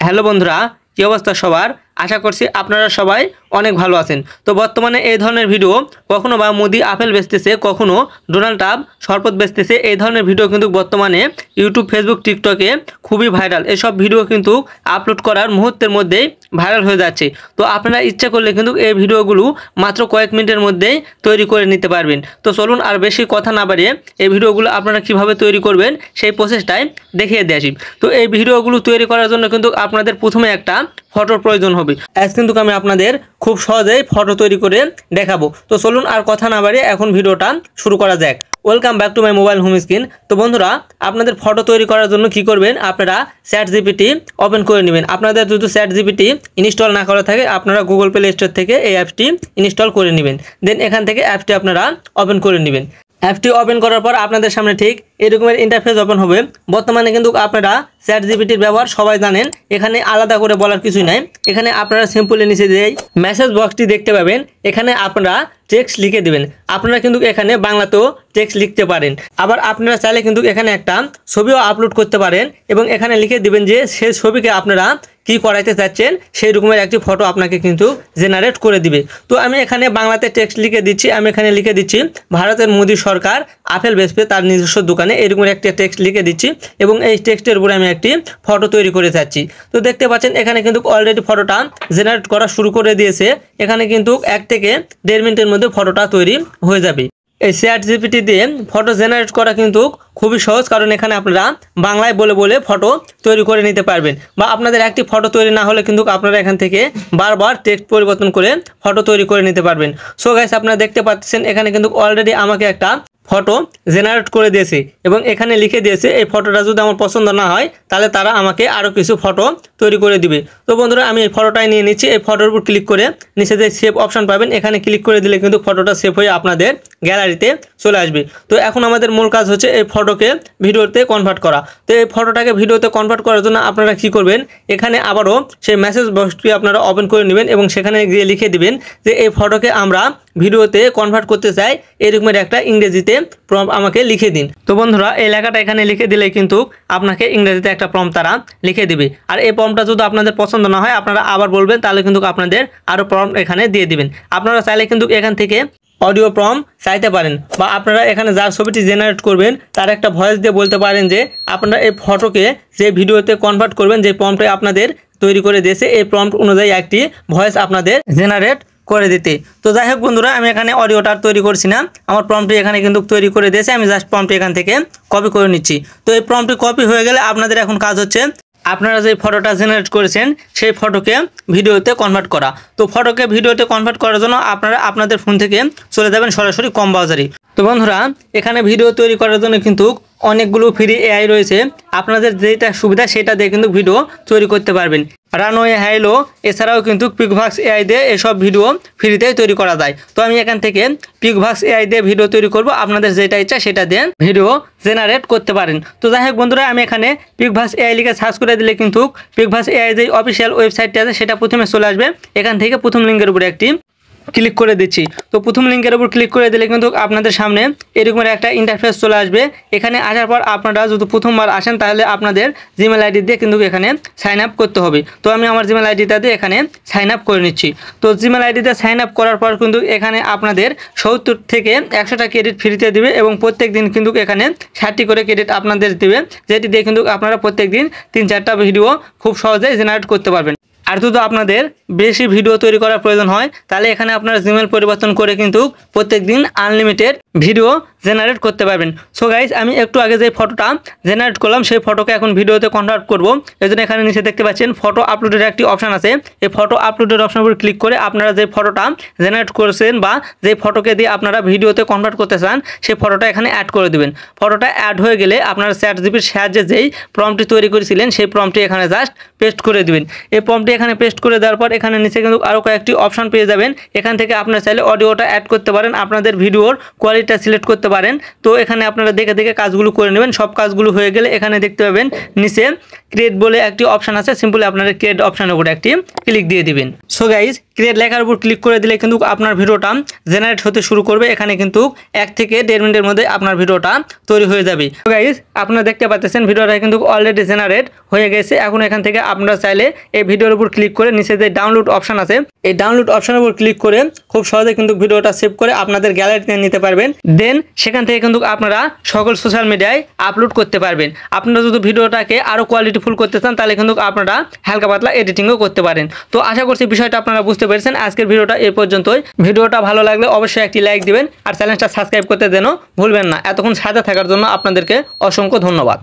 Hello বন্ধুরা, কি অবস্থা সবার? আশা করছি আপনারা সবাই অনেক ভালো আছেন। তো বর্তমানে এই ধরনের ভিডিও কখনো বা মোদি আপেল বেচতেছে, কখনো ডোনাল্ড ট্রাম্প শরবত বেচতেছে, এই ধরনের ভিডিও কিন্তু বর্তমানে ইউটিউব, ফেসবুক, টিকটকে খুবই ভাইরাল। এসব ভিডিও কিন্তু আপলোড করার মুহূর্তের মধ্যেই ভাইরাল হয়ে যাচ্ছে। তো আপনারা ইচ্ছা করলে কিন্তু এই ভিডিওগুলো মাত্র কয়েক মিনিটের মধ্যেই তৈরি করে নিতে পারবেন। তো চলুন আর বেশি কথা না বাড়িয়ে এই ভিডিওগুলো আপনারা কিভাবে তৈরি করবেন সেই প্রসেসটাই দেখিয়ে দিয়ে আসি। তো এই ভিডিওগুলো তৈরি করার জন্য কিন্তু আপনাদের প্রথমে একটা ফটোর প্রয়োজন হবে। আজ কিন্তু আমি আপনাদের খুব সহজেই ফটো তৈরি করে দেখাবো। তো চলুন আর কথা না বাড়িয়ে এখন ভিডিওটা শুরু করা যাক। Welcome back to my mobile home screen. তো বন্ধুরা, আপনাদের ফটো তৈরি করার জন্য কি করবেন, আপনারা ChatGPT ওপেন করে নেবেন। আপনাদের যদি ChatGPT ইনস্টল না করা থাকে, আপনারা গুগল প্লে স্টোর থেকে এই অ্যাপটি ইনস্টল করে নেবেন। দেন এখান থেকে অ্যাপটি আপনারা ওপেন করে নেবেন। অ্যাপটি ওপেন করার পর আপনাদের সামনে ঠিক এরকমের ইন্টারফেস ওপেন হবে। বর্তমানে কিন্তু আপনারা ChatGPTর ব্যবহার সবাই জানেন, এখানে আলাদা করে বলার কিছুই নাই। এখানে আপনারা সিম্পলি নিচে যে মেসেজ বক্সটি দেখতে পাবেন, এখানে আপনারা টেক্সট লিখে দিবেন। আপনারা কিন্তু এখানে বাংলাতেও টেক্সট লিখতে পারেন। আবার আপনারা চাইলে কিন্তু এখানে একটা ছবিও আপলোড করতে পারেন এবং এখানে লিখে দিবেন যে সেই ছবিকে আপনারা কি করাইতে চাচ্ছেন, সেই রকমের একটি ফটো আপনাকে কিন্তু জেনারেট করে দিবে। তো আমি এখানে বাংলাতে টেক্সট লিখে দিচ্ছি। আমি এখানে লিখে দিচ্ছি ভারতের মোদী সরকার আপেল বেচবে তার নিজস্ব দোকানে, এরকম একটা টেক্সট লিখে দিচ্ছি এবং এই টেক্সটের উপরে আমি একটি ফটো তৈরি করে যাচ্ছি। তো দেখতে পাচ্ছেন এখানে কিন্তু অলরেডি ফটোটা জেনারেট করা শুরু করে দিয়েছে। এখানে কিন্তু 1 থেকে 1.5 মিনিটের মধ্যে ফটোটা তৈরি হয়ে যাবে। এই ChatGPT দিয়ে ফটো জেনারেট করা কিন্তু খুবই সহজ, কারণ এখানে আপনারা বাংলায় বলে বলে ফটো তৈরি করে নিতে পারবেন। বা আপনাদের একটি ফটো তৈরি না হলে কিন্তু আপনারা এখান থেকে বারবার টেক্সট পরিবর্তন করে ফটো তৈরি করে নিতে পারবেন। সো গাইস, আপনারা দেখতে পাচ্ছেন এখানে কিন্তু অলরেডি আমাকে একটা ফটো জেনারেট করে দিয়েছে এবং এখানে লিখে দিয়েছে এই ফটোটা যদি আমার পছন্দ না হয় তাহলে তারা আমাকে আরও কিছু ফটো তৈরি করে দিবে। তো বন্ধুরা, আমি এই ফটোটাই নিয়ে নিচ্ছি। এই ফটোর উপর ক্লিক করে নিচে যে সেভ অপশন পাবেন, এখানে ক্লিক করে দিলে কিন্তু ফটোটা সেভ হয়ে আপনাদের গ্যালারিতে চলে আসবে। তো এখন আমাদের মূল কাজ হচ্ছে এই ফটোকে ভিডিওতে কনভার্ট করা। তো এই ফটোটাকে ভিডিওতে কনভার্ট করার জন্য আপনারা কি করবেন, এখানে আবারও সেই মেসেজ বক্সটি আপনারা ওপেন করে নেবেন এবং সেখানে গিয়ে লিখে দিবেন যে এই ফটোকে আমরা ভিডিওতে কনভার্ট করতে চাই, এরকমের একটা ইংরেজিতে প্রম্পট আমাকে লিখে দিন। তো বন্ধুরা, এই লেখাটা এখানে লিখে দিলে কিন্তু আপনাকে ইংরেজিতে একটা প্রম্পট তারা লিখে দিবে। আর এই প্রম্পটটা যদি আপনাদের পছন্দ না হয় আপনারা আবার বলবেন, তাহলে কিন্তু আপনাদের আরও প্রম্পট এখানে দিয়ে দিবেন। আপনারা চাইলে কিন্তু এখান থেকে অডিও প্রম্পট চাইতে পারেন, বা আপনারা এখানে যার ছবিটি জেনারেট করবেন তার একটা ভয়েস দিয়ে বলতে পারেন যে আপনারা এই ফটোকে যে ভিডিওতে কনভার্ট করবেন, যে প্রম্পটে আপনাদের তৈরি করে দিয়েছে এই প্রম্পট অনুযায়ী একটি ভয়েস আপনাদের জেনারেট করে দিতে। তো যাই হোক বন্ধুরা, আমি এখানে অডিওটা তৈরি করছি না, আমার প্রম্পটটি এখানে কিন্তু তৈরি করে দিয়েছে। আমি জাস্ট প্রম্পটটি এখান থেকে কপি করে নিচ্ছি। তো এই প্রম্পটটি কপি হয়ে গেলে আপনাদের এখন কাজ হচ্ছে আপনারা যে ফটোটা জেনারেট করেছেন সেই ফটোকে ভিডিওতে কনভার্ট করা। তো ফটোকে ভিডিওতে কনভার্ট করার জন্য আপনারা আপনাদের ফোন থেকে চলে যাবেন সরাসরি কম বাজারে। তো বন্ধুরা, এখানে ভিডিও তৈরি করার জন্য কিন্তু অনেকগুলো ফ্রি AI রয়েছে। আপনাদের যেটা সুবিধা সেটা দিয়ে কিন্তু ভিডিও তৈরি করতে পারবেন। রানওয়ে হাইলো এছাড়াও কিন্তু পিকভাক্স AI দিয়ে এসব ভিডিও ফ্রিতে তৈরি করা যায়। তো আমি এখান থেকে পিকভাক্স AI দিয়ে ভিডিও তৈরি করব। আপনাদের যেটা ইচ্ছা সেটা দিয়ে ভিডিও জেনারেট করতে পারেন। তো যাই হোক বন্ধুরা, আমি এখানে পিকভাক্স AI লিখে সার্চ করে দিলে কিন্তু পিকভাক্স AI যে অফিসিয়াল ওয়েবসাইটটি আছে সেটা প্রথমে চলে আসবে। এখান থেকে প্রথম লিঙ্কের উপরে একটি ক্লিক করে দিচ্ছি। তো প্রথম লিঙ্কের উপর ক্লিক করে দিলে কিন্তু আপনাদের সামনে এরকমের একটা ইন্টারফেস চলে আসবে। এখানে আসার পর আপনারা যদি প্রথমবার আসেন তাহলে আপনাদের জিমেল আইডি দিয়ে কিন্তু এখানে সাইন আপ করতে হবে। তো আমি আমার জিমেল আইডিটা দিয়ে এখানে সাইন আপ করে নিচ্ছি। তো জিমেল আইডিতে সাইন আপ করার পর কিন্তু এখানে আপনাদের 70 থেকে 100টা ক্রেডিট ফ্রিতে দিবে এবং প্রত্যেক দিন কিন্তু এখানে 60টি করে ক্রেডিট আপনাদের দিবে, যেটি দিয়ে কিন্তু আপনারা প্রত্যেক দিন 3-4টা ভিডিও খুব সহজেই জেনারেট করতে পারবেন। আর যদি আপনাদের বেশি ভিডিও তৈরি করার প্রয়োজন হয় তাহলে এখানে আপনারা জিমেল পরিবর্তন করে কিন্তু প্রত্যেকদিন আনলিমিটেড ভিডিও জেনারেট করতে পারবেন। সো গাইস, আমি একটু আগে যে ফটোটা জেনারেট করলাম সেই ফটোকে এখন ভিডিওতে কনভার্ট করব। এজন্য এখানে নিচে দেখতে পাচ্ছেন ফটো আপলোডের একটি অপশন আছে। এই ফটো আপলোডের অপশনের উপর ক্লিক করে আপনারা যে ফটোটা জেনারেট করেছেন বা যে ফটোকে দিয়ে আপনারা ভিডিওতে কনভার্ট করতে চান সেই ফটোটা এখানে অ্যাড করে দিবেন। ফটোটা অ্যাড হয়ে গেলে আপনারা ChatGPTর সাহায্যে যেই প্রম্পটটি তৈরি করেছিলেন সেই প্রম্পটটি এখানে জাস্ট পেস্ট করে দিবেন। এই প্রম্পটটি এখানে পেস্ট করে দেওয়ার পর এখানে নিচে কিন্তু আরও কয়েকটি অপশন পেয়ে যাবেন। এখান থেকে আপনারা চাইলে অডিওটা অ্যাড করতে পারেন, আপনাদের ভিডিওর কোয়ালিটিটা সিলেক্ট করতে পারেন। তো এখানে আপনারা দেখে দেখে কাজগুলো করে নেবেন। সব কাজগুলো হয়ে গেলে এখানে দেখতে পাবেন নিচে ক্রিয়েট বলে একটি অপশন আছে। সিম্পলি আপনারা ক্রিয়েট অপশনের উপরে একটি ক্লিক দিয়ে দিবেন। সো গাইজ, ক্রিয়েট লেখার উপর ক্লিক করে দিলে কিন্তু আপনার ভিডিওটা জেনারেট হতে শুরু করবে। এখানে কিন্তু 1 থেকে 1.5 মিনিটের মধ্যে আপনার ভিডিওটা তৈরি হয়ে যাবে। তো গাইস আপনারা দেখতে পাচ্ছেন ভিডিওটা কিন্তু অলরেডি জেনারেট হয়ে গেছে। এখন এখান থেকে আপনারা চাইলে এই ভিডিওর উপর ক্লিক করে নিচে যে ডাউনলোড অপশন আছে এই ডাউনলোড অপশনের উপর ক্লিক করে খুব সহজে কিন্তু ভিডিওটা সেভ করে আপনাদের গ্যালারিতে নিতে পারবেন। দেন সেখান থেকে কিন্তু আপনারা সকল সোশ্যাল মিডিয়ায় আপলোড করতে পারবেন। আপনারা যদি ভিডিওটাকে আরও কোয়ালিটিফুল করতে চান তাহলে কিন্তু আপনারা হালকা পাতলা এডিটিংও করতে পারেন। তো আশা করছি বিষয়টা আপনারা বুঝতে পেরেছেন। আজকের ভিডিওটা এই পর্যন্তই। ভিডিওটা ভালো লাগলে অবশ্যই একটি লাইক দিবেন আর চ্যানেলটা সাবস্ক্রাইব করতে যেন ভুলবেন না। এতক্ষণ সাথে থাকার জন্য আপনাদেরকে অসংখ্য ধন্যবাদ।